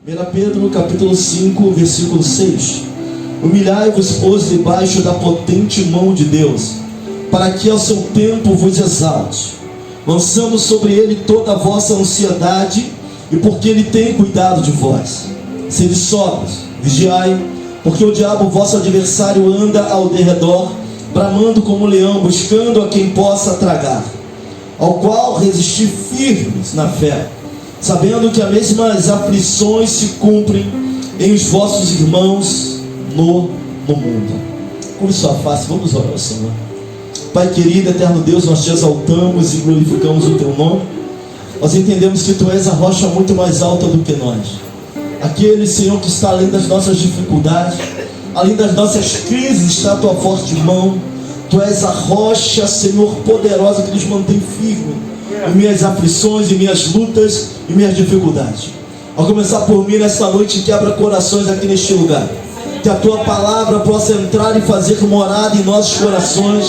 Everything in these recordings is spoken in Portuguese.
1 Pedro capítulo 5, versículo 6. Humilhai-vos, pois, debaixo da potente mão de Deus, para que ao seu tempo vos exalte, lançando sobre ele toda a vossa ansiedade, e porque ele tem cuidado de vós. Sede sóbrios, vigiai, porque o diabo, vosso adversário, anda ao derredor, bramando como leão, buscando a quem possa tragar, ao qual resistir firmes na fé, sabendo que as mesmas aflições se cumprem em os vossos irmãos no mundo. Curve sua face, vamos orar ao Senhor. Pai querido, eterno Deus, nós te exaltamos e glorificamos o teu nome. Nós entendemos que tu és a rocha muito mais alta do que nós, aquele, Senhor, que está além das nossas dificuldades, além das nossas crises, está a tua forte mão. Tu és a rocha, Senhor, poderosa, que nos mantém firme em minhas aflições, em minhas lutas e minhas dificuldades. Ao começar por mim nesta noite, quebra corações aqui neste lugar, que a tua palavra possa entrar e fazer morada em nossos corações,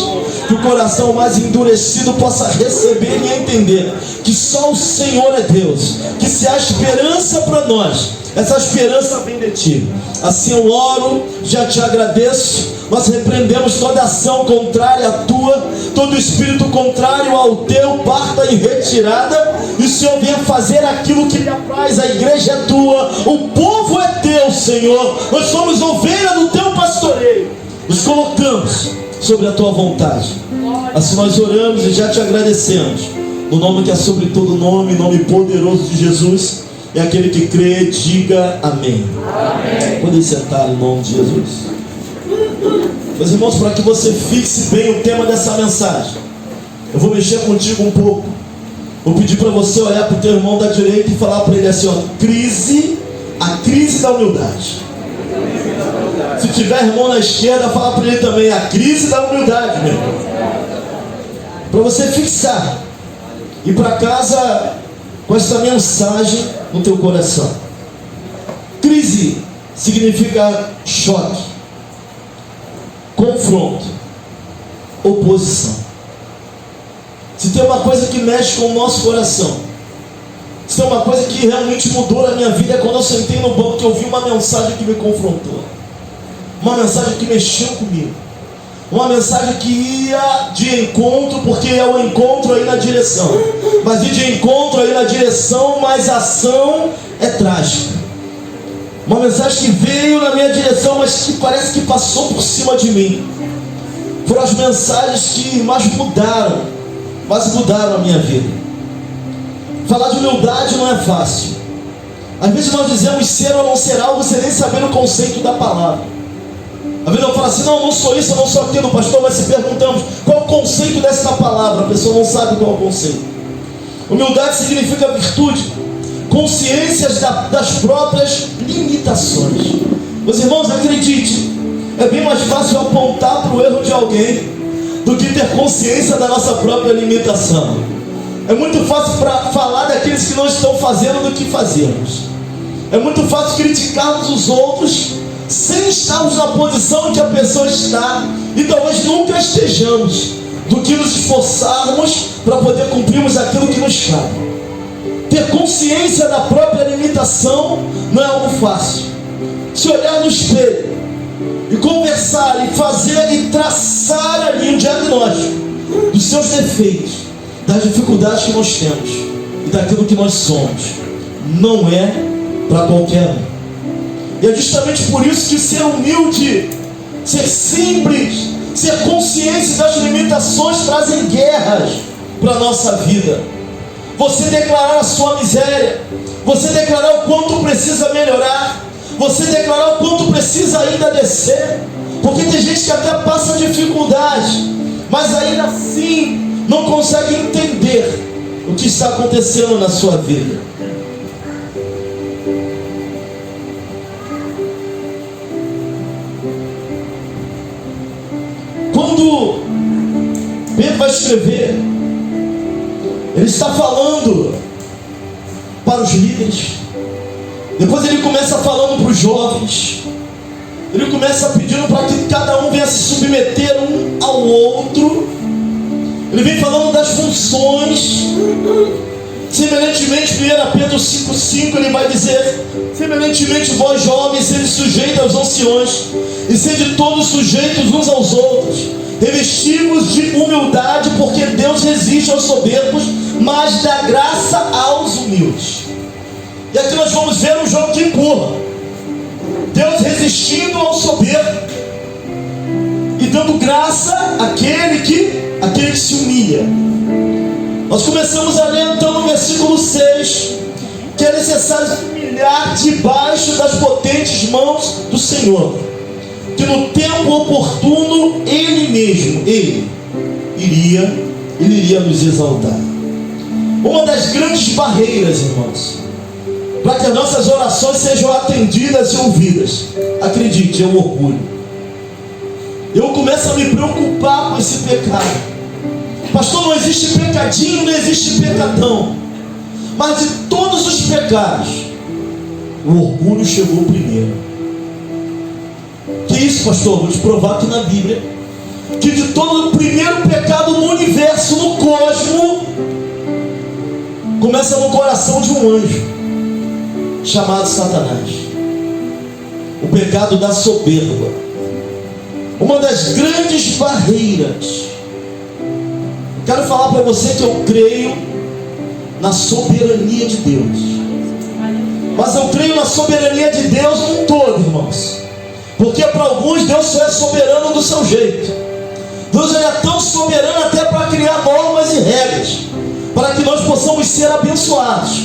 que o coração mais endurecido possa receber e entender que só o Senhor é Deus, que se há esperança para nós, essa esperança vem de ti. Assim eu oro, já te agradeço. Nós repreendemos toda ação contrária à tua, todo espírito contrário ao teu, parta em retirada, e o Senhor venha fazer aquilo que lhe apraz. A igreja é tua, o povo é teu, Senhor. Nós somos ovelha do teu pastoreio, nos colocamos sobre a tua vontade. Assim nós oramos e já te agradecemos, no nome que é sobre todo nome, nome poderoso de Jesus. E aquele que crê, diga amém. Amém. Podem sentar em nome de Jesus. Meus irmãos, para que você fixe bem o tema dessa mensagem, eu vou mexer contigo um pouco. Vou pedir para você olhar para o teu irmão da direita e falar para ele assim, ó, a crise da humildade. Se tiver irmão na esquerda, fala para ele também, a crise da humildade, meu irmão. Para você fixar, ir para casa com essa mensagem no teu coração. Crise significa choque, confronto, oposição. Se tem uma coisa que mexe com o nosso coração, se tem uma coisa que realmente mudou na minha vida, é quando eu sentei no banco que eu ouvi uma mensagem que me confrontou, uma mensagem que mexeu comigo, uma mensagem que ia de encontro, porque é o encontro aí na direção, mas ir de encontro aí na direção, mas a ação é trágica. Uma mensagem que veio na minha direção, mas que parece que passou por cima de mim. Foram as mensagens que mais mudaram a minha vida. Falar de humildade não é fácil. Às vezes nós dizemos ser ou não ser algo sem nem saber o conceito da palavra. Às vezes eu falo assim, não sou isso, eu não sou aquilo, pastor, mas se perguntamos qual é o conceito dessa palavra, a pessoa não sabe qual é o conceito. Humildade significa virtude, consciências das próprias limitações. Meus irmãos, acredite, é bem mais fácil apontar para o erro de alguém do que ter consciência da nossa própria limitação. É muito fácil para falar daqueles que não estão fazendo do que fazemos. É muito fácil criticarmos os outros sem estarmos na posição em que a pessoa está, e talvez nunca estejamos, do que nos esforçarmos para poder cumprirmos aquilo que nos cabe. Ter consciência da própria limitação não é algo fácil. Se olhar no espelho e conversar e fazer e traçar ali um diagnóstico dos seus defeitos, das dificuldades que nós temos e daquilo que nós somos, não é para qualquer um. E é justamente por isso que ser humilde, ser simples, ser consciente das limitações trazem guerras para a nossa vida. Você declarar a sua miséria, você declarar o quanto precisa melhorar, você declarar o quanto precisa ainda descer, porque tem gente que até passa dificuldade, mas ainda assim não consegue entender o que está acontecendo na sua vida. Quando Pedro vai escrever, ele está falando para os líderes, depois ele começa falando para os jovens, ele começa pedindo para que cada um venha se submeter um ao outro, ele vem falando das funções. Semelhantemente, 1 Pedro 5,5, ele vai dizer: semelhantemente vós jovens, sede sujeitos aos anciões, e sede todos sujeitos uns aos outros, revestivos de humildade, porque Deus resiste aos soberbos, mas dá graça aos humildes. E aqui nós vamos ver um jogo de empurra, Deus resistindo ao soberbo e dando graça àquele que se humilha. Nós começamos a ler então no versículo 6, que é necessário se humilhar debaixo das potentes mãos do Senhor, que no tempo oportuno Ele mesmo, Ele iria nos exaltar. Uma das grandes barreiras, irmãos, para que as nossas orações sejam atendidas e ouvidas, acredite, é o orgulho. Eu começo a me preocupar com esse pecado. Pastor, não existe pecadinho, não existe pecadão. Mas de todos os pecados, o orgulho chegou primeiro. Que isso, pastor? Vou te provar aqui na Bíblia que de todo o primeiro pecado no universo, no cosmo, começa no coração de um anjo chamado Satanás. O pecado da soberba. Uma das grandes barreiras. Quero falar para você que eu creio na soberania de Deus. Mas eu creio na soberania de Deus num todo, irmãos. Porque para alguns Deus só é soberano do seu jeito. Deus ele é tão soberano até para criar normas e regras, para que nós possamos ser abençoados.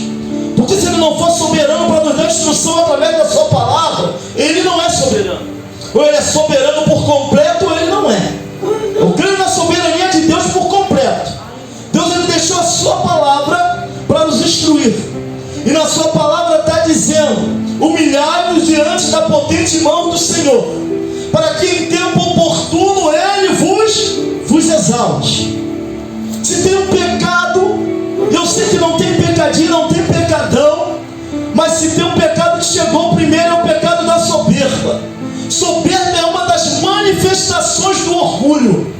Porque se Ele não for soberano para nos dar instrução através da sua palavra, Ele não é soberano. Ou Ele é soberano por completo, ou Ele não é. Eu creio na soberania de Deus por completo. Deus ele deixou a sua palavra para nos instruir. E na sua palavra está dizendo: humilhai-vos diante da potente mão do Senhor, para que em tempo oportuno Ele vos exalte. Se tem um pecado, eu sei que não tem pecadinho, não tem pecadão, mas se tem um pecado que chegou primeiro, é o pecado da soberba. Soberba é uma das manifestações do orgulho.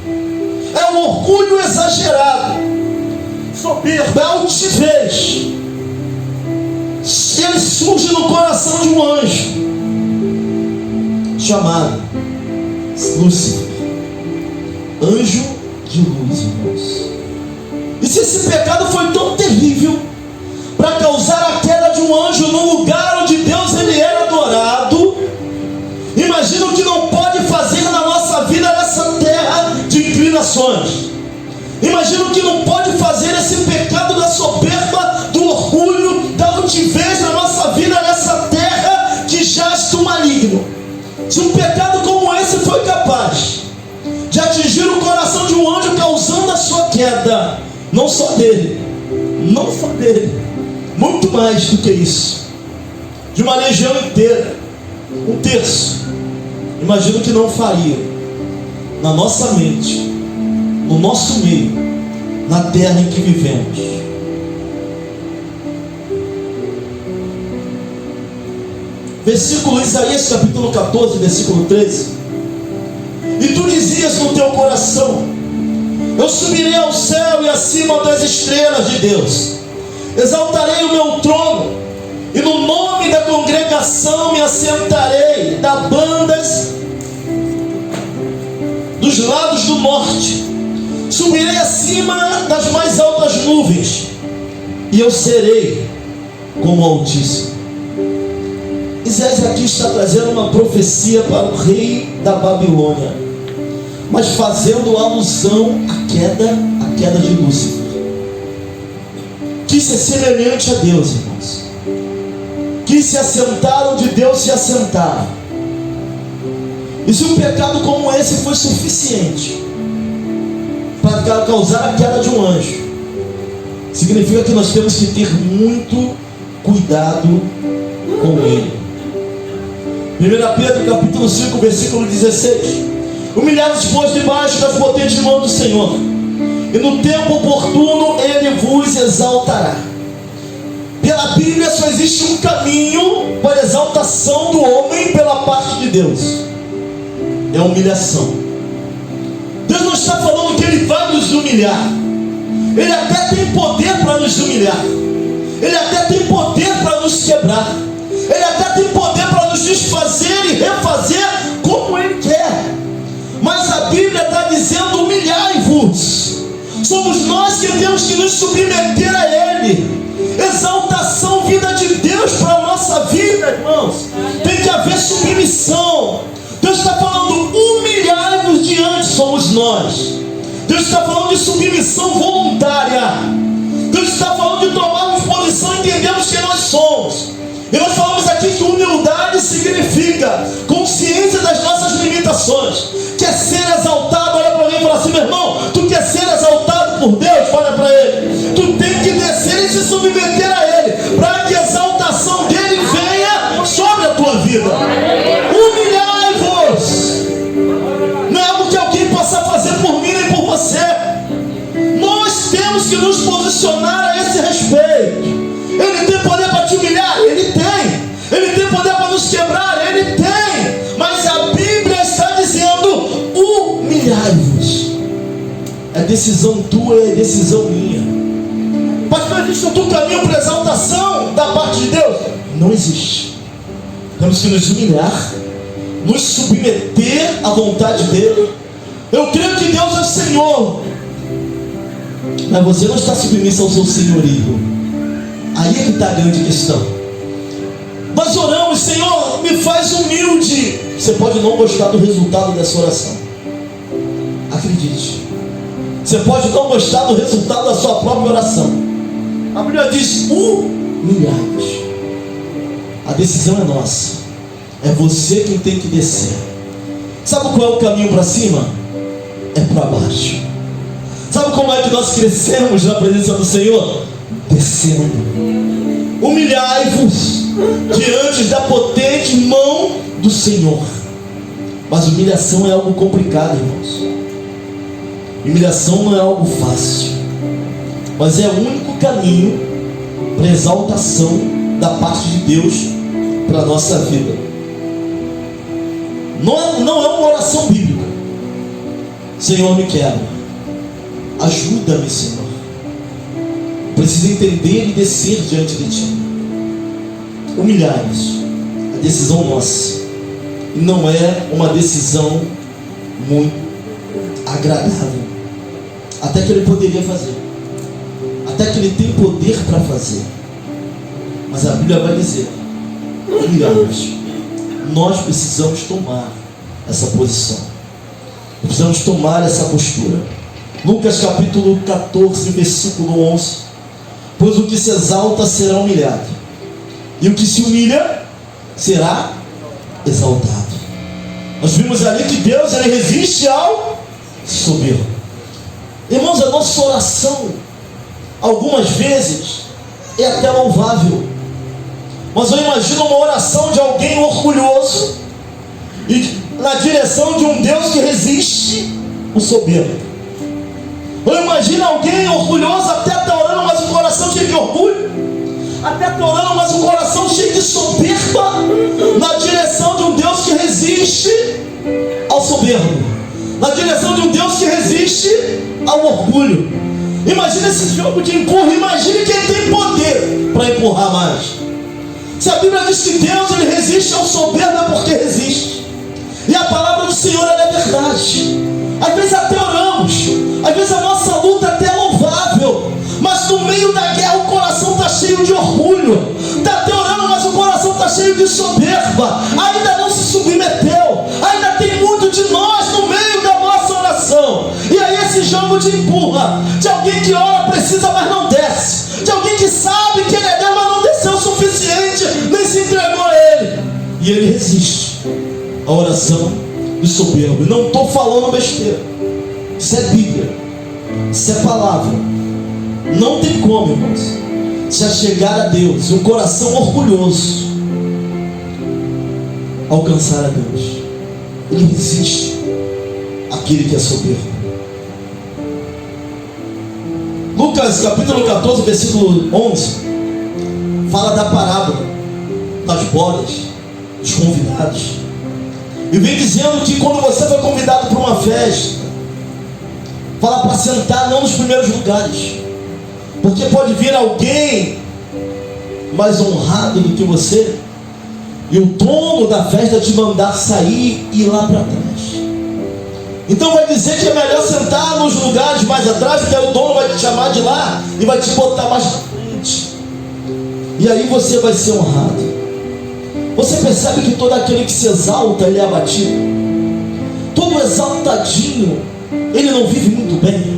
É um orgulho exagerado. Soberba é altivez. Ele surge no coração de um anjo chamado Lúcifer, anjo de luz, irmãos. E se esse pecado foi tão terrível para causar a queda de um anjo no lugar onde Deus ele era adorado, imagina o que não pode fazer na nossa vida nessa terra de inclinações. Imagina o que não pode fazer esse pecado da soberba, do orgulho, da altivez na nossa vida nessa terra que jaz do maligno. Se um pecado como esse foi capaz de atingir o coração de um anjo, causando a sua queda, não só dele, muito mais do que isso, de uma legião inteira, um terço, imagino que não faria na nossa mente, no nosso meio, na terra em que vivemos. Versículo Isaías capítulo 14, versículo 13. E tu dizias no teu coração: eu subirei ao céu e acima das estrelas de Deus, exaltarei o meu trono, e no nome da congregação me assentarei da bandas dos lados do norte. Subirei acima das mais altas nuvens, e eu serei como o Altíssimo. Isaías aqui está trazendo uma profecia para o rei da Babilônia, mas fazendo alusão à queda de Lúcifer, que se é semelhante a Deus, irmãos, que se assentaram onde Deus se assentava. E se um pecado como esse foi suficiente para causar a queda de um anjo, significa que nós temos que ter muito cuidado com ele. 1 Pedro capítulo 5, versículo 16. Humilhai-vos, pois, debaixo das potentes mãos do Senhor, e no tempo oportuno Ele vos exaltará. Pela Bíblia só existe um caminho para a exaltação do homem pela parte de Deus: é a humilhação. Deus não está falando que Ele vai nos humilhar. Ele até tem poder para nos humilhar. Ele até tem poder para nos quebrar, Ele até tem poder para nos desfazer e refazer como Ele quer. Mas a Bíblia está dizendo: humilhai-vos. Somos nós que temos que nos submeter a Ele. Exaltação vinda de Deus para a nossa vida, irmãos. Tem que haver submissão. Deus está falando: humilhai-vos diante, somos nós. Deus está falando de submissão voluntária. Deus está falando de tomarmos posição e entendermos quem nós somos. E nós falamos aqui que humildade significa consciência das nossas limitações. Quer ser exaltado? Olha para alguém e fala assim: meu irmão, tu quer ser exaltado por Deus? Olha para Ele. Tu tem que descer e se submeter a Ele, para que a exaltação dEle venha sobre a tua vida. Humilhai-vos. Não é algo que alguém possa fazer por mim nem por você. Nós temos que nos posicionar a esse respeito. Ele tem poder para te humilhar? Ele tem. Ele tem poder para nos quebrar? Ele tem. Mas a Bíblia está dizendo: humilhai-vos. É decisão tua e é decisão minha. Pastor, existe outro caminho para exaltação da parte de Deus? Não existe. Temos que nos humilhar, nos submeter à vontade dEle. Eu creio que Deus é Senhor, mas você não está submisso ao seu senhorio. Aí é que está a grande questão. Nós oramos: Senhor, me faz humilde. Você pode não gostar do resultado dessa oração. Acredite. Você pode não gostar do resultado da sua própria oração. A Bíblia diz: humilhai-vos. A decisão é nossa. É você quem tem que descer. Sabe qual é o caminho para cima? É para baixo. Sabe como é que nós crescemos na presença do Senhor? Descendo. Humilhai-vos diante da potente mão do Senhor. Mas humilhação é algo complicado, irmãos. Humilhação não é algo fácil, mas é o único caminho para a exaltação da parte de Deus para a nossa vida. Não é uma oração bíblica. Senhor, me quebra, ajuda-me, Senhor. Preciso entender e descer diante de Ti. Humilhai-vos. A decisão nossa. E não é uma decisão muito agradável. Até que Ele poderia fazer. Até que Ele tem poder para fazer. Mas a Bíblia vai dizer: humilhai-vos. Nós precisamos tomar essa posição. Precisamos tomar essa postura. Lucas capítulo 14, versículo 11. Pois o que se exalta será humilhado, e o que se humilha será exaltado. Nós vimos ali que Deus, Ele resiste ao soberbo. Irmãos, a nossa oração algumas vezes é até louvável, mas eu imagino uma oração de alguém orgulhoso e na direção de um Deus que resiste o soberbo. Eu imagino alguém orgulhoso, até está orando, mas o coração cheio de orgulho, até está orando, mas o coração cheio de soberba, na direção de um Deus que resiste ao soberbo, na direção de um Deus que resiste ao orgulho. Imagina esse jogo de empurra. Imagine quem tem poder para empurrar mais. Se a Bíblia diz que Deus, Ele resiste ao soberbo, é porque resiste. E a palavra do Senhor, ela é verdade. Às vezes até oramos, às vezes a nossa luta até é louvável, mas no meio da guerra o coração está cheio de orgulho. Está até orando, mas o coração está cheio de soberba. Ainda não se submeteu. Ainda tem muito de nós no meio da nossa oração. E aí esse jogo de empurra, de alguém que ora precisa, mas não desce, de alguém que sabe que Ele é Deus, mas não desceu o suficiente, nem se entregou a Ele. E ele resiste à oração do soberbo. E não estou falando besteira. Isso é Bíblia. Isso é palavra. Não tem como, irmãos, se achegar a Deus e um coração orgulhoso alcançar a Deus. Ele resiste àquele que é soberbo. Lucas capítulo 14, versículo 11 fala da parábola das bodas, dos convidados, e vem dizendo que quando você foi convidado para uma festa, fala para sentar não nos primeiros lugares, porque pode vir alguém mais honrado do que você, e o dono da festa te mandar sair e ir lá para trás. Então vai dizer que é melhor sentar nos lugares mais atrás, porque aí o dono vai te chamar de lá e vai te botar mais na frente. E aí você vai ser honrado. Você percebe que todo aquele que se exalta, ele é abatido. Todo exaltadinho, ele não vive muito bem.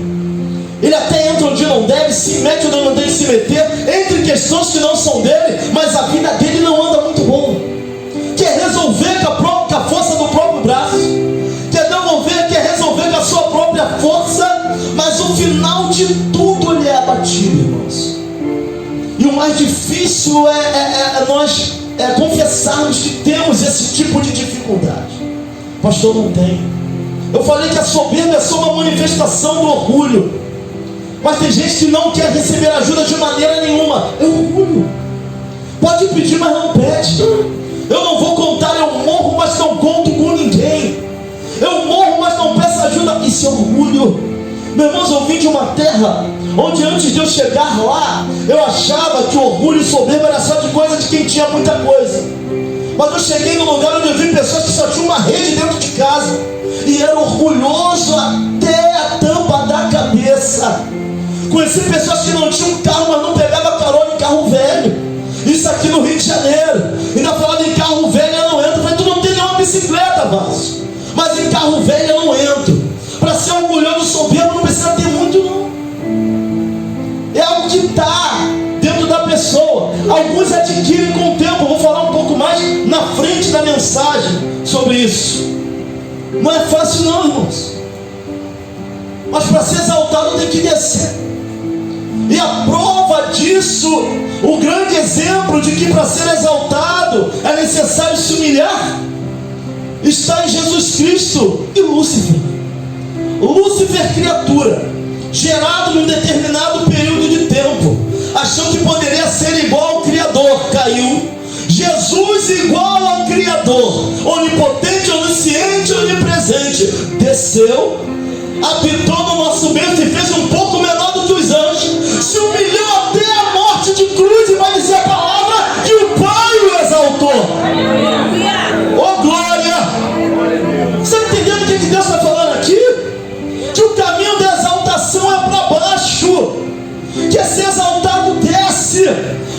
Ele até entra onde não deve, se mete onde não tem que se meter, entra em questões que não são dele, mas a vida dele não anda muito bom. Quer resolver com a força do próprio braço, quer resolver com a sua própria força, mas o final de tudo ele é abatido, irmãos. E o mais difícil é nós confessarmos que temos esse tipo de dificuldade. Pastor, não tem. Eu falei que a soberba é só uma manifestação do orgulho. Mas tem gente que não quer receber ajuda de maneira nenhuma. É orgulho. Pode pedir, mas não pede. Eu não vou contar, eu morro, mas não conto com ninguém. Eu morro, mas não peço ajuda. Isso é orgulho. Meus irmãos, eu vim de uma terra onde antes de eu chegar lá, eu achava que o orgulho e soberba era só de coisa de quem tinha muita coisa. Mas eu cheguei num lugar onde eu vi pessoas que só tinham uma rede dentro de casa e era orgulhoso até a tampa da cabeça. Conheci pessoas que não tinham carro, mas não pegavam carona em carro velho. Isso aqui no Rio de Janeiro. Ainda falando em carro velho, eu não entro. Eu falei, tu não tem nenhuma bicicleta, Vasco. Mas em carro velho eu não entro. Para ser orgulhoso, soberbo, não precisa ter muito, não. É algo que está dentro da pessoa. Alguns adquirem com o tempo. Eu vou falar um pouco mais na frente da mensagem sobre isso. Não é fácil não, irmãos. Mas para ser exaltado tem que descer. E a prova disso, o grande exemplo de que para ser exaltado é necessário se humilhar, está em Jesus Cristo e Lúcifer. Lúcifer, criatura, gerado num determinado período de tempo, achou que poderia ser igual ao Criador, caiu. Jesus igual ao Criador, onipotente, onisciente, onipresente, desceu, habitou no nosso meio, se fez um pouco menor do que os anjos, se humilhou até a morte de cruz, e vai dizer a palavra que o Pai o exaltou. Oh glória! Você está entendendo o que Deus está falando aqui? Que o caminho da exaltação é para baixo, que é ser exaltado desce.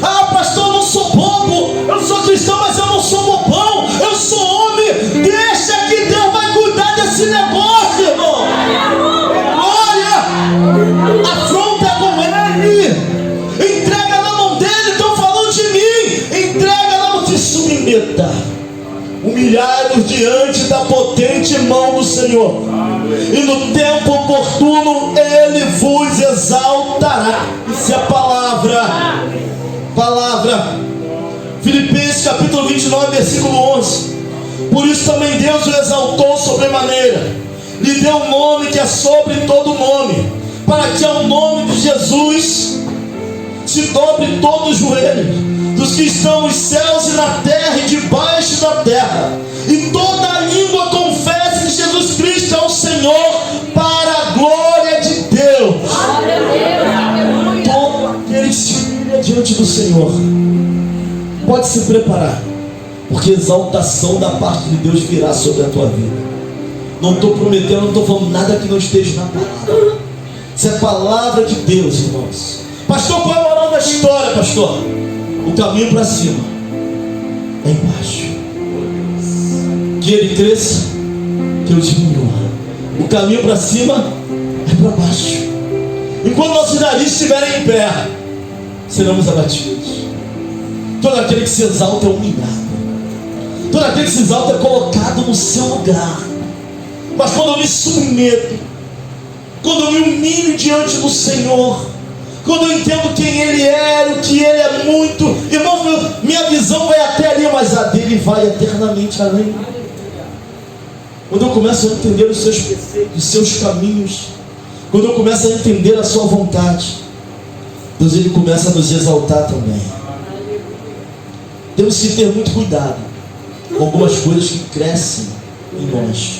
Ah, pastor, eu não sou bobo, eu sou cristão, mas eu não sou bobão, eu sou homem. Deixa que Deus vai cuidar desse negócio, irmão. Glória! Afronta com ele, entrega na mão dele. Estão falando de mim, entrega na mão, se submeta. Humilhai-vos diante da potente mão do Senhor, e no tempo oportuno ele vos exaltará. Isso é a palavra. Filipenses capítulo 29, versículo 11. Por isso também Deus o exaltou sobremaneira, lhe deu um nome que é sobre todo nome, para que ao nome de Jesus se dobre todo o joelho dos que estão nos céus e na terra e debaixo da terra, e toda a língua confesse que Jesus Cristo é o Senhor, para a glória de Deus. Todo aquele que se humilha diante do Senhor pode se preparar, porque exaltação da parte de Deus virá sobre a tua vida. Não estou prometendo, não estou falando nada que não esteja na palavra. Isso é palavra de Deus, irmãos. Pastor, qual é a moral da história, pastor? O caminho para cima é embaixo. Que ele cresça, que eu diminua. O caminho para cima é para baixo. Enquanto nossos narizes estiverem em pé, seremos abatidos. Todo aquele que se exalta é humilhado. Todo aquele que se exalta é colocado no seu lugar. Mas quando eu me submeto, quando eu me humilho diante do Senhor, quando eu entendo quem Ele é, o que Ele é muito, irmão, minha visão vai até ali, mas a dele vai eternamente além. Quando eu começo a entender os seus preceitos, os seus caminhos, quando eu começo a entender a sua vontade, Deus, Ele começa a nos exaltar também. Temos que ter muito cuidado com algumas coisas que crescem em nós.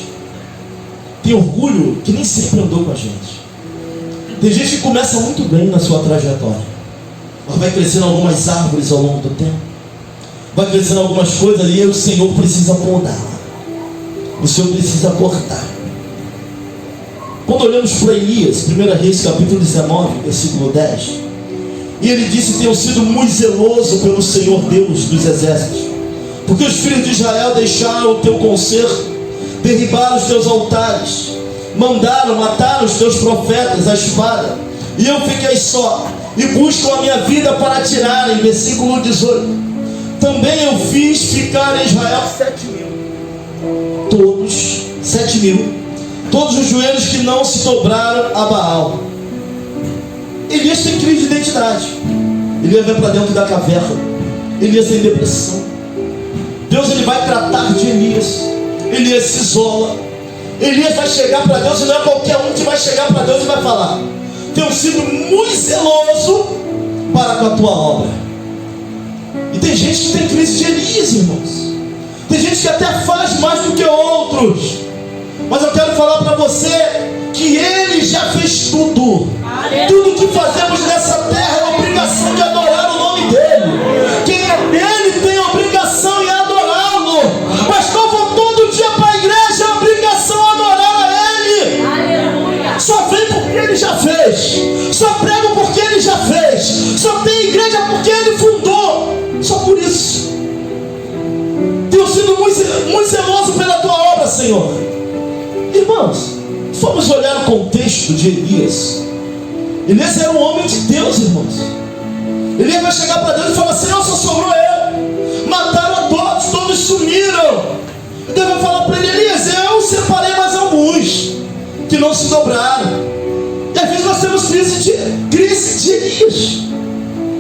Tem orgulho que nem sempre andou com a gente. Tem gente que começa muito bem na sua trajetória, Mas vai crescendo algumas árvores ao longo do tempo. Vai crescendo algumas coisas ali e o Senhor precisa podar. O Senhor precisa cortar. Quando olhamos para Elias, 1 Reis capítulo 19, versículo 10, e ele disse: tenho sido muito zeloso pelo Senhor Deus dos exércitos, porque os filhos de Israel deixaram o teu conserto, derribaram os teus altares, mataram os teus profetas à espada, e eu fiquei só, e buscam a minha vida para tirarem. Versículo 18: também eu fiz ficar em Israel 7.000, todos os joelhos que não se dobraram a Baal. Elias tem crise de identidade. Elias vai para dentro da caverna. Elias tem depressão. Deus ele vai tratar de Elias. Elias se isola. Elias vai chegar para Deus, e não é qualquer um que vai chegar para Deus e vai falar: tenho sido muito zeloso para com a tua obra. E tem gente que tem crise de Elias, irmãos. Tem gente que até faz mais do que outros. Mas eu quero falar para você que Ele já fez tudo. Tudo que fazemos nessa terra é obrigação de adorar o nome dEle. Quem é dEle tem obrigação em adorá-lo. Pastor, vou todo dia para a igreja, é obrigação adorar a Ele. Aleluia. Só vem porque Ele já fez. Só prego porque Ele já fez. Só tem igreja porque Ele fundou. Só por isso. Tenho sido muito zeloso pela tua obra, Senhor. Irmãos, vamos olhar o contexto de Elias. Elias era um homem de Deus, irmãos. Elias vai chegar para Deus e falar: Senhor, só sobrou eu. Mataram a todos sumiram. E Deus vai falar para ele: Elias, eu separei mais alguns que não se dobraram. E às vezes nós temos crise de Elias.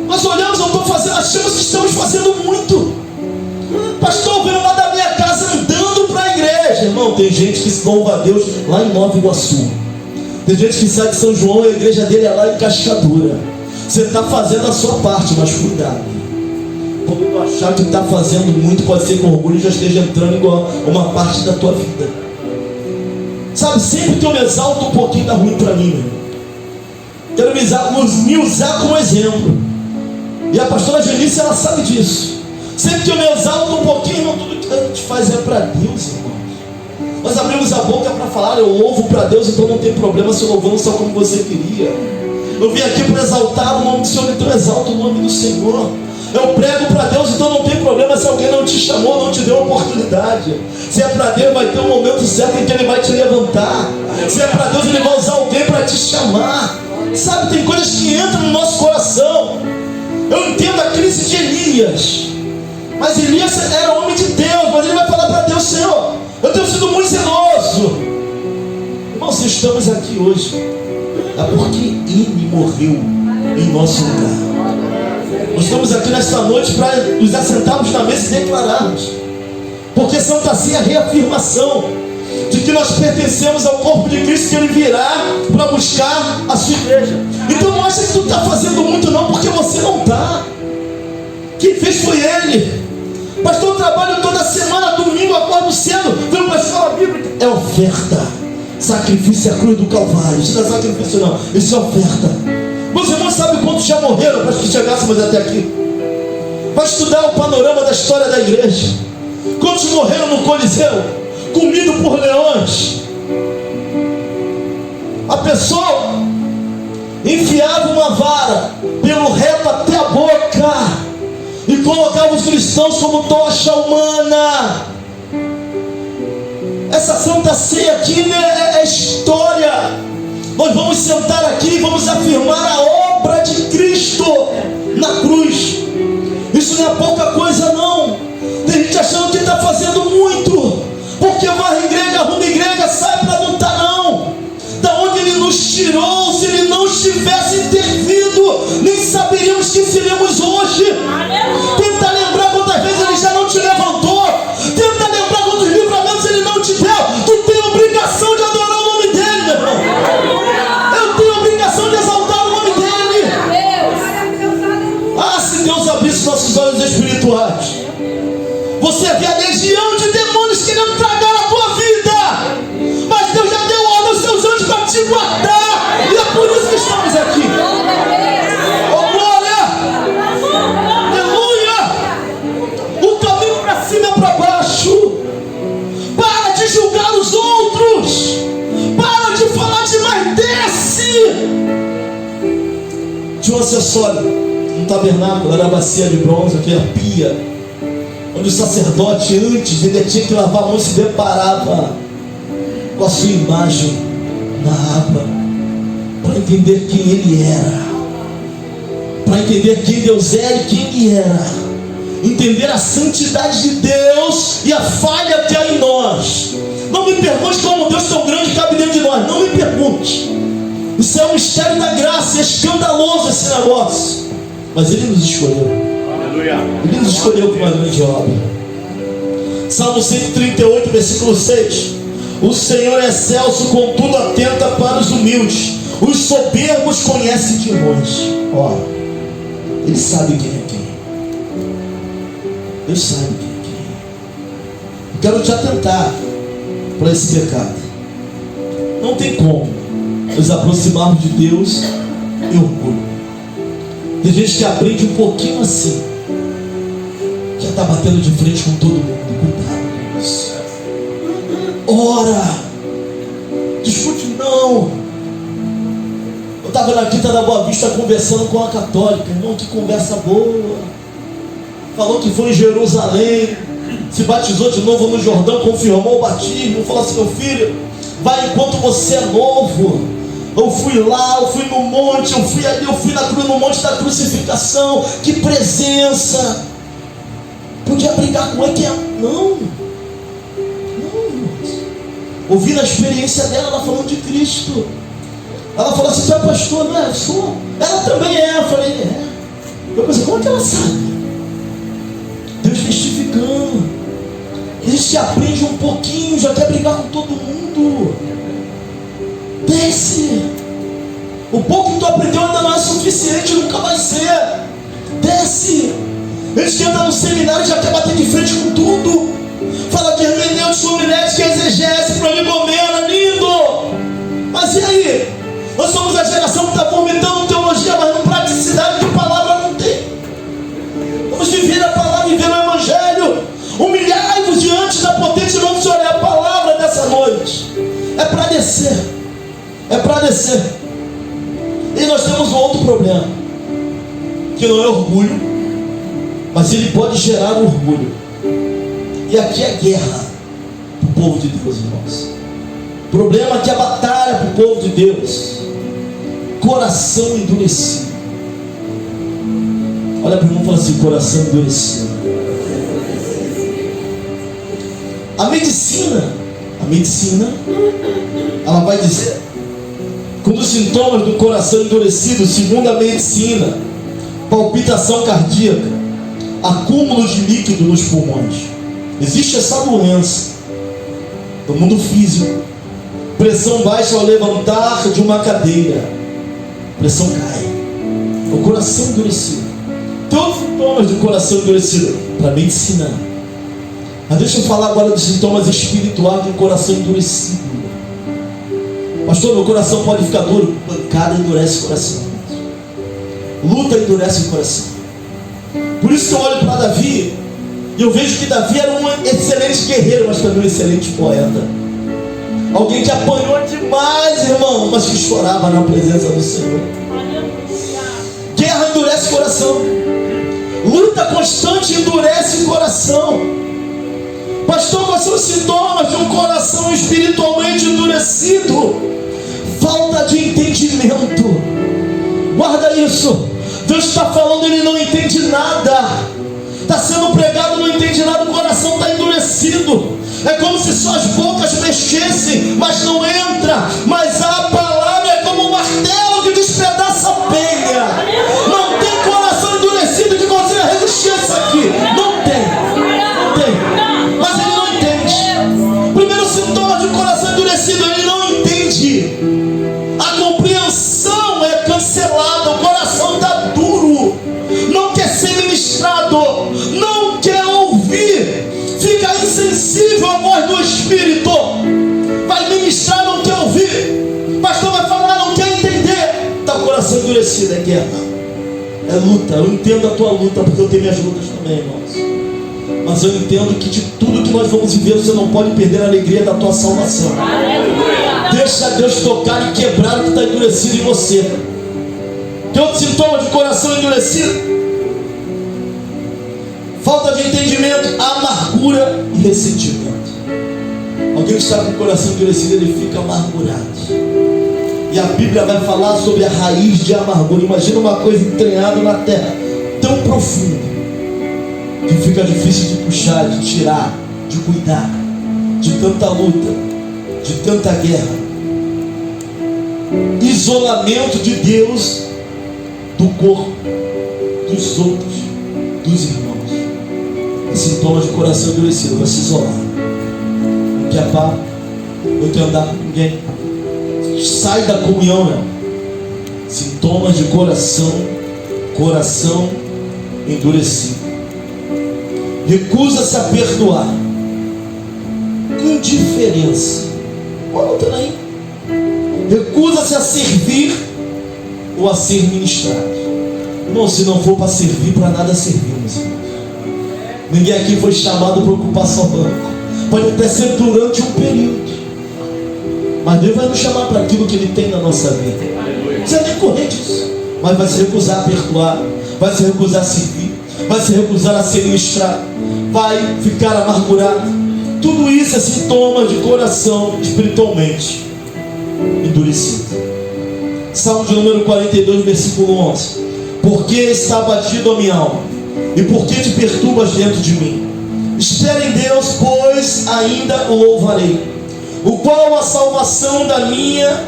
Nós olhamos, achamos que estamos fazendo muito. Pastor, veio lá da minha casa andando para a igreja. Irmão, tem gente que se louva a Deus lá em Nova Iguaçu. Tem gente que sai de São João e a igreja dele é lá em Cascadura. Você está fazendo a sua parte, mas cuidado. Quando achar que está fazendo muito, pode ser que o orgulho já esteja entrando igual uma parte da tua vida. Sabe, sempre que eu me exalto um pouquinho dá ruim para mim, meu. Quero me usar como exemplo. E a pastora Genice, ela sabe disso. Sempre que eu me exalto um pouquinho, irmão, tudo que a gente faz é para Deus, irmãos. Nós abrimos a boca para falar: eu louvo para Deus, então não tem problema se eu louvando só como você queria. Eu vim aqui para exaltar o nome do Senhor, então exalta o nome do Senhor. Eu prego para Deus, então não tem problema se alguém não te chamou, não te deu oportunidade. Se é para Deus, vai ter um momento certo em que Ele vai te levantar. Se é para Deus, Ele vai usar alguém para te chamar. Sabe, tem coisas que entram no nosso coração. Eu entendo a crise de Elias. Mas Elias era homem de Deus, mas ele vai falar para Deus: Senhor, eu tenho sido muito zeloso. Irmãos, se estamos aqui hoje, é porque Ele morreu em nosso lugar. Nós estamos aqui nesta noite para nos assentarmos na mesa e declararmos, porque Santa Ceia é a reafirmação de que nós pertencemos ao corpo de Cristo, que Ele virá para buscar a sua igreja. Então não acha que tu está fazendo muito não, porque você não está. Quem fez foi Ele. Pastor, eu trabalho toda semana, domingo, acordo cedo, venho para a escola bíblica. É oferta. Sacrifício é a cruz do Calvário. Isso não é sacrifício não, isso é oferta. Meus irmãos sabem quantos já morreram para que chegássemos até aqui? Vai estudar o panorama da história da igreja. Quantos morreram no Coliseu, comido por leões? A pessoa enfiava uma vara pelo reto até a boca e colocava os cristãos como tocha humana. Essa Santa Ceia aqui, né, é história. Nós vamos sentar aqui e vamos afirmar a obra de Cristo na cruz. Isso não é pouca coisa não. Tem gente achando que está fazendo muito, porque varre igreja, arruma igreja, sai para não estar não. Da onde Ele nos tirou, se Ele não estivesse intervindo, nem saberíamos quem seríamos hoje. Tenta lembrar quantas vezes Ele já não te levantou. Tenta lembrar quantos livramentos Ele não te deu. Tu tem obrigação de adorar o nome dEle, meu irmão. Eu tenho obrigação de exaltar o nome dEle. Ah, se Deus abrisse nossos olhos espirituais, você vê a legião de demônios querendo tragar a tua vida, mas Deus já deu ordem aos seus anjos para te guardar. E é por isso que estamos aqui. Oh, glória! sólido. Um tabernáculo era a bacia de bronze, aquela pia, onde o sacerdote, antes, ele tinha que lavar a mão e se deparava com a sua imagem na água, para entender quem ele era, para entender quem Deus era e quem ele era, entender a santidade de Deus e a falha que há em nós. Não me pergunte como um Deus tão grande cabe dentro de nós, não me pergunte. Isso é um mistério da graça, é escandaloso esse negócio, mas Ele nos escolheu. Ele nos escolheu para uma grande obra. Salmo 138, versículo 6: o Senhor é excelso, contudo atenta para os humildes, os soberbos conhece de longe. Ora, Ele sabe quem é quem. Deus sabe quem é quem. Eu quero te atentar para esse pecado. Não tem como nos aproximarmos de Deus e orgulho. Tem gente que aprende um pouquinho assim, já está batendo de frente com todo mundo. Cuidado com isso. Ora, discute não. Eu estava na Quinta da Boa Vista conversando com a católica. Irmão, que conversa boa. Falou que foi em Jerusalém, se batizou de novo no Jordão, confirmou o batismo. Falou assim: meu filho, vai enquanto você é novo. Eu fui lá, eu fui no monte, eu fui ali, eu fui na cruz, no monte da crucificação. Que presença! Podia brigar com ele que é... Não, irmãos. Ouvi a experiência dela, ela falando de Cristo. Ela falou assim: você é pastor? Não é? Eu sou. Ela também é. Eu falei: é. Eu pensei: como é que ela sabe? Deus testificando. A gente aprende um pouquinho, já quer brigar com todo mundo. Desce. O pouco que tu aprendeu ainda não é suficiente, nunca vai ser. Desce. Eles que entram no seminário já quer bater de frente com tudo. Fala que hermenêutica, homilética, exegese, prolegomena, lindo. Mas e aí? Nós somos a geração que está vomitando teologia, mas não praticidade de palavra não tem. Vamos viver a palavra, viver o evangelho. Humilhai-vos diante da potente mão do Senhor. É a palavra dessa noite. É para descer. É para descer. E nós temos um outro problema, que não é orgulho, mas ele pode gerar orgulho. E aqui é guerra para o povo de Deus, irmãos. O problema aqui é a batalha para o povo de Deus. Coração endurecido. Olha para o irmão e fala assim: coração endurecido. A medicina, ela vai dizer, quando os sintomas do coração endurecido, segundo a medicina: palpitação cardíaca, acúmulo de líquido nos pulmões. Existe essa doença no mundo físico. Pressão baixa ao levantar de uma cadeira, pressão cai. O coração endurecido. Todos os sintomas do coração endurecido para a medicina. Mas deixa eu falar agora dos sintomas espirituais do coração endurecido. Pastor, meu coração pode ficar duro. Pancada endurece o coração. Luta endurece o coração. Por isso que eu olho para Davi e eu vejo que Davi era um excelente guerreiro, mas também um excelente poeta. Alguém que apanhou demais, irmão, mas que chorava na presença do Senhor. Guerra endurece o coração. Luta constante endurece o coração. Pastor, quais são os sintomas de um coração espiritualmente endurecido? Falta de entendimento. Guarda isso. Deus está falando, ele não entende nada. Está sendo pregado, não entende nada. O coração está endurecido. É como se só as bocas mexessem, mas não entra. Mas a palavra é como um martelo que despedaça a penha. Não tem coração endurecido que consiga resistir a isso aqui. Não tem. Mas ele não entende. Primeiro sintoma de um coração endurecido: ele não entende. A compreensão é cancelada. O coração está duro. Não quer ser ministrado. Não quer ouvir. Fica insensível à voz do Espírito. Vai ministrar, não quer ouvir. Pastor vai falar, não quer entender. Está o coração endurecido. É guerra. É luta. Eu entendo a tua luta, porque eu tenho minhas lutas também, irmãos. Mas eu entendo que de tudo que nós vamos viver, você não pode perder a alegria da tua salvação. Aleluia. Deixa Deus tocar e quebrar o que está endurecido em você. Que outro sintoma de coração endurecido? Falta de entendimento, amargura e ressentimento. Alguém que está com o coração endurecido, ele fica amargurado. E a Bíblia vai falar sobre a raiz de amargura. Imagina uma coisa entranhada na terra, tão profunda, que fica difícil de puxar, de tirar, de cuidar, de tanta luta, de tanta guerra. Isolamento de Deus do corpo, dos outros, dos irmãos. Sintomas de coração endurecido, vai se isolar. Não quer papo, não quer andar com ninguém. Sai da comunhão, meu. Sintomas de coração endurecido. Recusa-se a perdoar. Indiferença. Olha o aí. Recusa-se a servir ou a ser ministrado. Irmão, se não for para servir, para nada servimos, irmãos. Ninguém aqui foi chamado para ocupar só banco. Pode até ser durante um período, mas Deus vai nos chamar para aquilo que Ele tem na nossa vida. Não precisa nem correr disso, mas vai se recusar a perdoar, vai se recusar a servir, vai se recusar a ser ministrado, vai ficar amargurado. Tudo isso é sintoma de coração espiritualmente endurecido. Salmo de número 42, versículo 11. Porque está abatido a minha alma, e por que te perturbas dentro de mim? Espera em Deus, pois ainda o louvarei, o qual a salvação da minha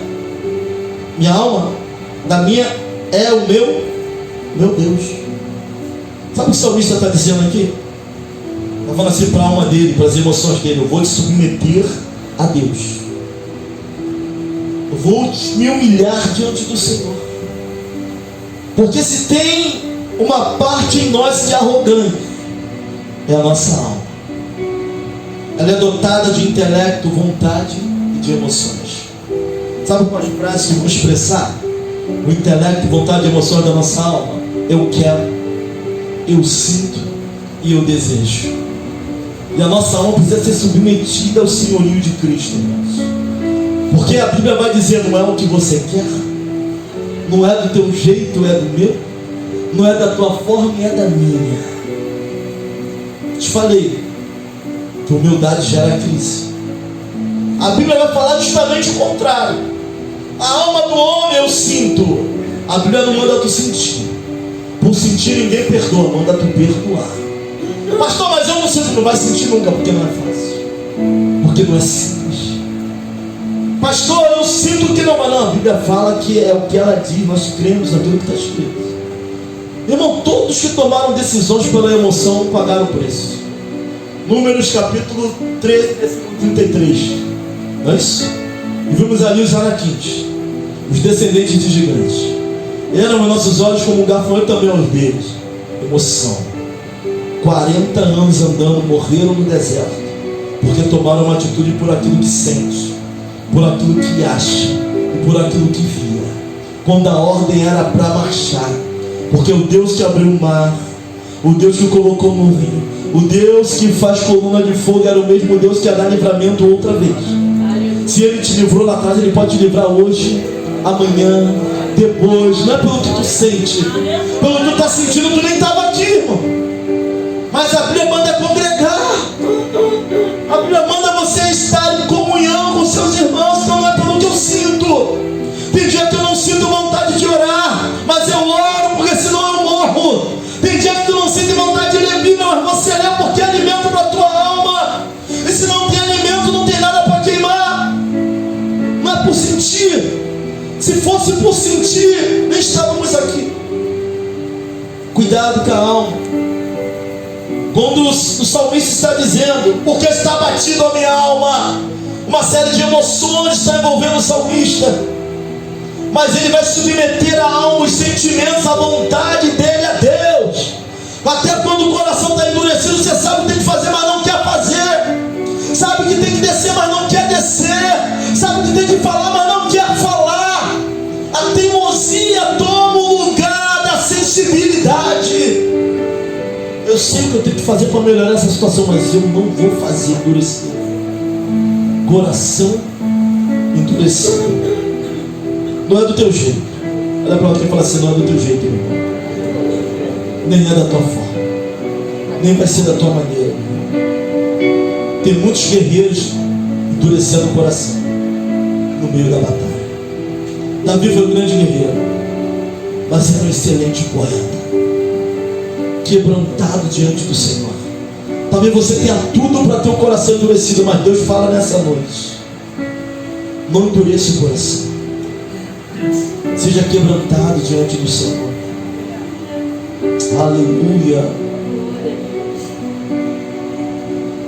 alma, da minha é o meu Deus. Sabe o que o salmista está dizendo aqui? Está falando assim para a alma dele, para as emoções dele: eu vou te submeter a Deus, eu vou me humilhar diante do Senhor. Porque se tem uma parte em nós que é arrogante, é a nossa alma. Ela é dotada de intelecto, vontade e de emoções. Sabe quais frases que vão expressar o intelecto, vontade e emoções da nossa alma? Eu quero, eu sinto e eu desejo. E a nossa alma precisa ser submetida ao senhorio de Cristo, irmãos. Porque a Bíblia vai dizer: não é o que você quer, não é do teu jeito, é do meu, não é da tua forma, é da minha. Te falei, que humildade gera crise. A Bíblia vai falar justamente o contrário. A alma do homem eu sinto. A Bíblia não manda tu sentir. Por sentir ninguém perdoa, manda tu perdoar. Pastor, mas eu não sinto. Não vai sentir nunca, porque não é fácil, porque não é simples. Pastor, eu sinto que não vai. Não, a Bíblia fala que é o que ela diz. Nós cremos naquilo que está escrito. Irmão, todos que tomaram decisões pela emoção pagaram o preço. Números capítulo 13, versículo 33. Não é isso? E vimos ali os anaquins, os descendentes de gigantes. Eram os nossos olhos como um gafanhoto, também aos deles. Emoção. 40 anos andando, morreram no deserto, porque tomaram uma atitude por aquilo que sente, por aquilo que acha e por aquilo que via, quando a ordem era para marchar. Porque o Deus que abriu o mar, o Deus que colocou nuvem, o Deus que faz coluna de fogo era o mesmo Deus que ia dar livramento outra vez. Se Ele te livrou lá atrás, Ele pode te livrar hoje, amanhã, depois. Não é pelo que tu sente, pelo que tu está sentindo. Tu nem estava aqui, irmão. Mas a Bíblia manda congregar, a Bíblia manda você estar em comunhão com seus irmãos. Então não é pelo que eu sinto. Tem dia que eu não sinto vontade de orar, mas eu oro, porque senão eu morro. Tem dia que tu não sente vontade de ler Bíblia, mas você lê porque é alimento para a tua alma. E se não tem alimento, não tem nada para queimar. Não é por sentir. Se fosse por sentir, nem estávamos aqui. Cuidado com a alma. Quando o salmista está dizendo: porque está abatido a minha alma, uma série de emoções está envolvendo o salmista. Mas ele vai submeter a alma, os sentimentos, a vontade dele a Deus. Até quando o coração está endurecido, você sabe o que tem que fazer, mas não quer fazer. Sabe que tem que descer, mas não quer descer. Sabe que tem que falar, mas não quer falar. A teimosia toma o lugar da sensibilidade. Eu sei o que eu tenho que fazer para melhorar essa situação, mas eu não vou fazer. Endurecido. Coração endurecido. Não é do teu jeito, Olha para alguém e fala assim: não é do teu jeito, meu irmão. Nem é da tua forma. Nem vai ser da tua maneira. Tem muitos guerreiros endurecendo o coração no meio da batalha. Davi foi um grande guerreiro, mas era um excelente poeta, quebrantado diante do Senhor. Talvez você tenha tudo para ter o coração endurecido, mas Deus fala nessa noite: não endureça o coração. Seja quebrantado diante do Senhor. Aleluia.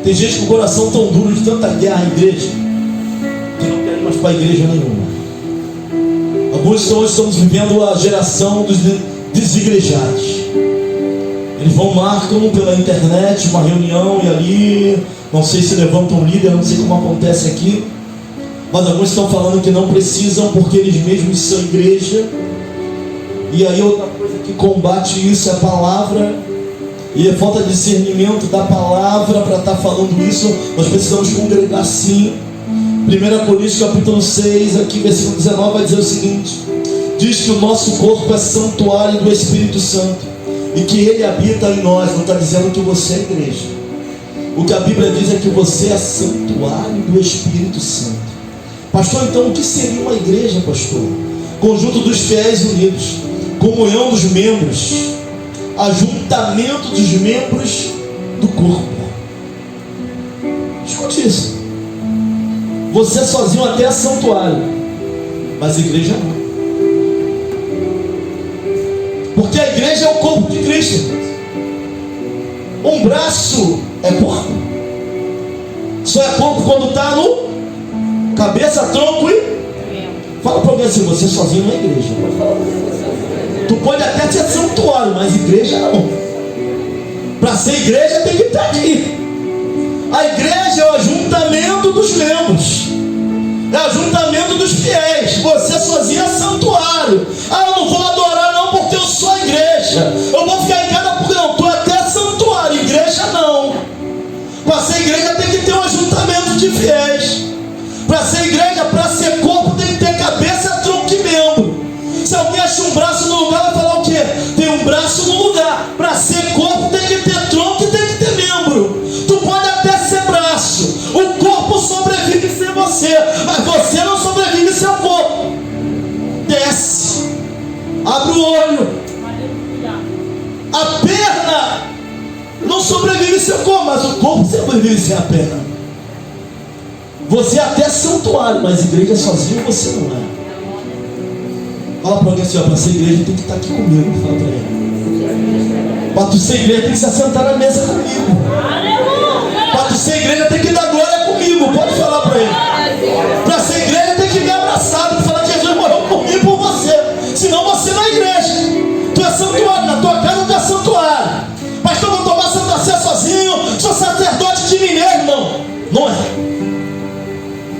Tem gente com o coração tão duro de tanta guerra à igreja que não quer ir mais para a igreja nenhuma. Alguns hoje estamos vivendo a geração dos desigrejados. Eles marcam pela internet uma reunião e ali, não sei se levantam um líder, não sei como acontece aqui, mas alguns estão falando que não precisam porque eles mesmos são igreja. E aí outra coisa que combate isso é a palavra, e a falta de discernimento da palavra para estar falando isso. Nós precisamos congregar sim. 1 Coríntios capítulo 6, aqui versículo 19, vai dizer o seguinte: diz que o nosso corpo é santuário do Espírito Santo e que Ele habita em nós. Não está dizendo que você é igreja. O que a Bíblia diz é que você é santuário do Espírito Santo. Pastor, então o que seria uma igreja, pastor? Conjunto dos fiéis unidos, comunhão dos membros, ajuntamento dos membros do corpo. Escute isso. Você sozinho até é santuário, mas igreja não. Porque a igreja é o corpo de Cristo. Um braço é corpo. Só é corpo quando está no cabeça, tronco e... Fala para alguém assim: você sozinho não é igreja. Tu pode até ser santuário, mas igreja não. Para ser igreja tem que estar aqui. A igreja é o ajuntamento dos membros, é o ajuntamento dos fiéis. Você sozinho é santuário. Ah, eu não vou adorar não porque eu sou a igreja. Eu vou ficar em casa porque não, tu é até santuário. Igreja não. Para ser igreja tem que ter um ajuntamento de fiéis. Para ser igreja, para ser corpo, tem que ter cabeça, tronco e membro. Se alguém acha um braço no lugar, vai falar o quê? Tem um braço no lugar. Para ser corpo tem que ter tronco e tem que ter membro. Tu pode até ser braço. O corpo sobrevive sem você, mas você não sobrevive sem o corpo. Desce. Abre o olho. A perna não sobrevive sem o corpo, mas o corpo sobrevive sem a perna. Você é até santuário, mas igreja sozinho você não é. Fala para alguém assim: para ser igreja tem que estar aqui comigo. Fala para ele: para tu ser igreja tem que se assentar na mesa comigo. Para tu ser igreja tem que dar glória comigo. Pode falar para ele. Para ser igreja tem que me abraçar, tem que falar que Jesus morreu por mim e por você. Senão você não é igreja. Tu é santuário, na tua casa tu é santuário. Pastor, vou tomar Santa Ceia sozinho, sou sacerdote de mim mesmo. Não, não é.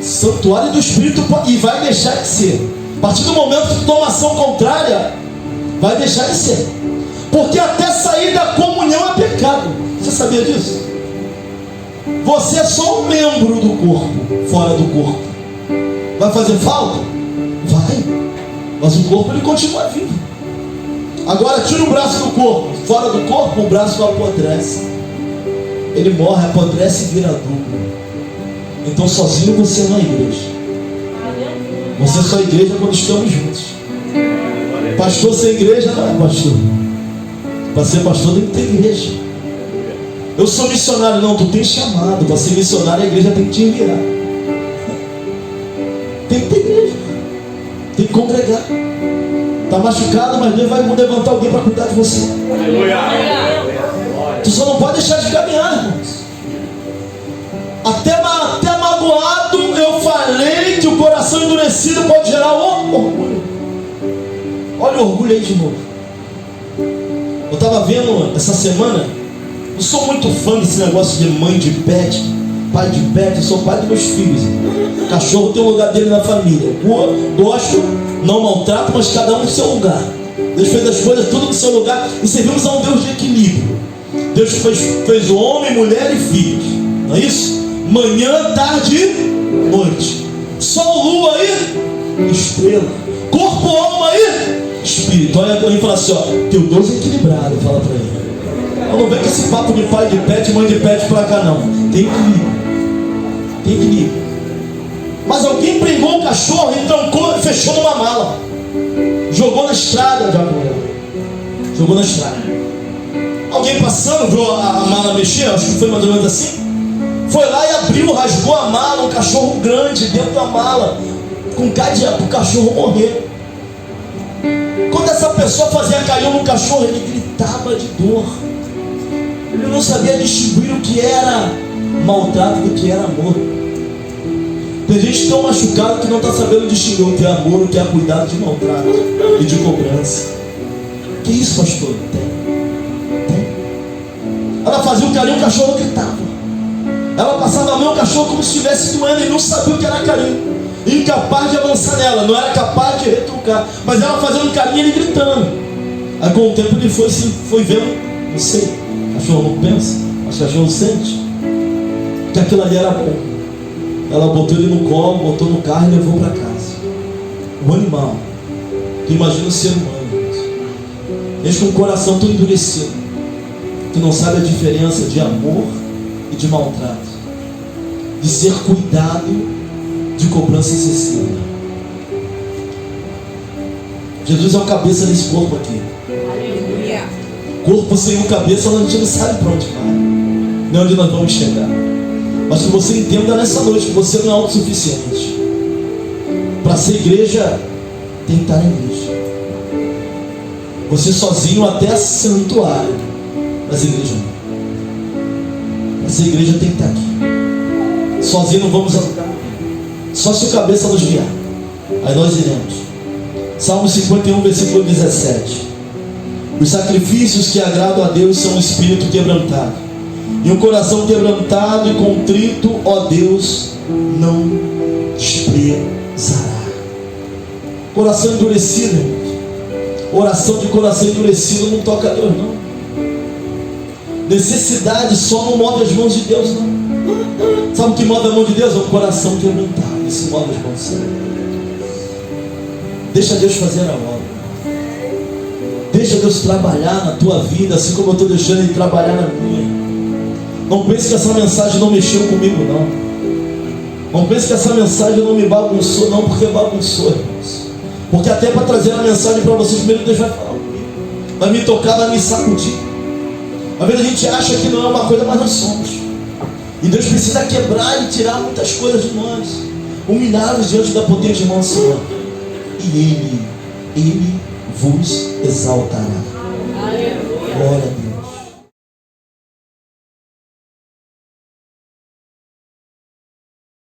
Santuário do Espírito, e vai deixar de ser. A partir do momento que tu toma ação contrária, vai deixar de ser. Porque até sair da comunhão é pecado. Você sabia disso? Você é só um membro do corpo, fora do corpo. Vai fazer falta? Vai. Mas o corpo ele continua vivo. Agora tira o braço do corpo. Fora do corpo, o braço não apodrece. Ele morre, apodrece e vira adubo. Então sozinho você não é igreja. Você só é igreja quando estamos juntos. Pastor sem igreja não é pastor. Para ser pastor tem que ter igreja. Eu sou missionário, não, tu tem chamado. Para ser missionário a igreja tem que te enviar. Tem que ter igreja. Tem que congregar. Está machucado, mas Deus vai levantar alguém para cuidar de você. Tu só não pode deixar de caminhar, irmãos. Até magoado eu falei que o coração endurecido pode gerar orgulho. Olha o orgulho aí de novo. Eu estava vendo essa semana. Eu sou muito fã desse negócio de mãe de pet, pai de pet. Eu sou pai dos meus filhos. O cachorro tem o lugar dele na família. Gosto, não maltrato, mas cada um no seu lugar. Deus fez as coisas tudo no seu lugar. E servimos a um Deus de equilíbrio. Deus fez o homem, mulher e filhos. Não é isso? Manhã, tarde e noite. Sol, lua e estrela. Corpo, alma e espírito. Olha alguém e fala assim, ó, teu Deus é equilibrado, fala para ele. Não vem com esse papo de pai de pet, mãe de pet pra cá não. Tem equilíbrio. Tem equilíbrio. Mas alguém pregou o cachorro e trancou, fechou numa mala. Jogou na estrada, jogou na estrada. Alguém passando, viu a mala mexer, acho que foi mais ou menos assim. Foi lá e abriu, rasgou a mala, um cachorro grande dentro da mala, com cadeado para o cachorro morrer. Quando essa pessoa fazia cair no cachorro, ele gritava de dor. Ele não sabia distinguir o que era maltrato do que era amor. Tem gente tão machucada que não está sabendo distinguir o que é amor, o que é cuidado de maltrato e de cobrança. Que isso, pastor? Tem. Ela fazia o carinho, o cachorro gritava. Ela passava a mão, o cachorro como se estivesse doendo e não sabia o que era carinho. Incapaz de avançar nela, não era capaz de retrucar. Mas ela fazendo carinho e ele gritando. Aí com o tempo ele foi vendo, não sei, o cachorro não pensa, mas o cachorro sente que aquilo ali era bom. Ela botou ele no colo, botou no carro e levou para casa. O animal, tu imagina o ser humano, gente com o coração todo endurecido, que não sabe a diferença de amor e de maltrato, de ser cuidado, de cobrança excessiva. Jesus é o cabeça desse corpo aqui. Aleluia. Corpo sem o cabeça, a gente não sabe para onde vai, nem onde nós vamos chegar. Mas que você entenda nessa noite que você não é autossuficiente. Para ser igreja, tem que estar na igreja. Você sozinho até é santuário, mas igreja não. Essa igreja tem que estar aqui. Sozinho não vamos andar. Só se o cabeça nos guiar. Aí nós iremos. Salmo 51, versículo 17. Os sacrifícios que agradam a Deus são o espírito quebrantado. E o coração quebrantado e contrito, ó Deus, não desprezará. Coração endurecido, irmãos. Oração de coração endurecido não toca a Deus, não. Necessidade só não move as mãos de Deus, não. Sabe o que move a mão de Deus? É o coração quebrantado. Isso move as mãos de Deus. Deixa Deus fazer a obra. Deixa Deus trabalhar na tua vida, assim como eu estou deixando Ele trabalhar na minha. Não pense que essa mensagem não mexeu comigo, não. Não pense que essa mensagem não me bagunçou, não, porque bagunçou, irmãos. Porque até para trazer a mensagem para vocês, primeiro Deus vai falar comigo. Vai me tocar, vai me sacudir. Às vezes a gente acha que não é uma coisa, mas nós somos. E Deus precisa quebrar e tirar muitas coisas de nós. Humilhar-nos diante da potente mão do Senhor. E Ele vos exaltará. Aleluia. Glória a Deus.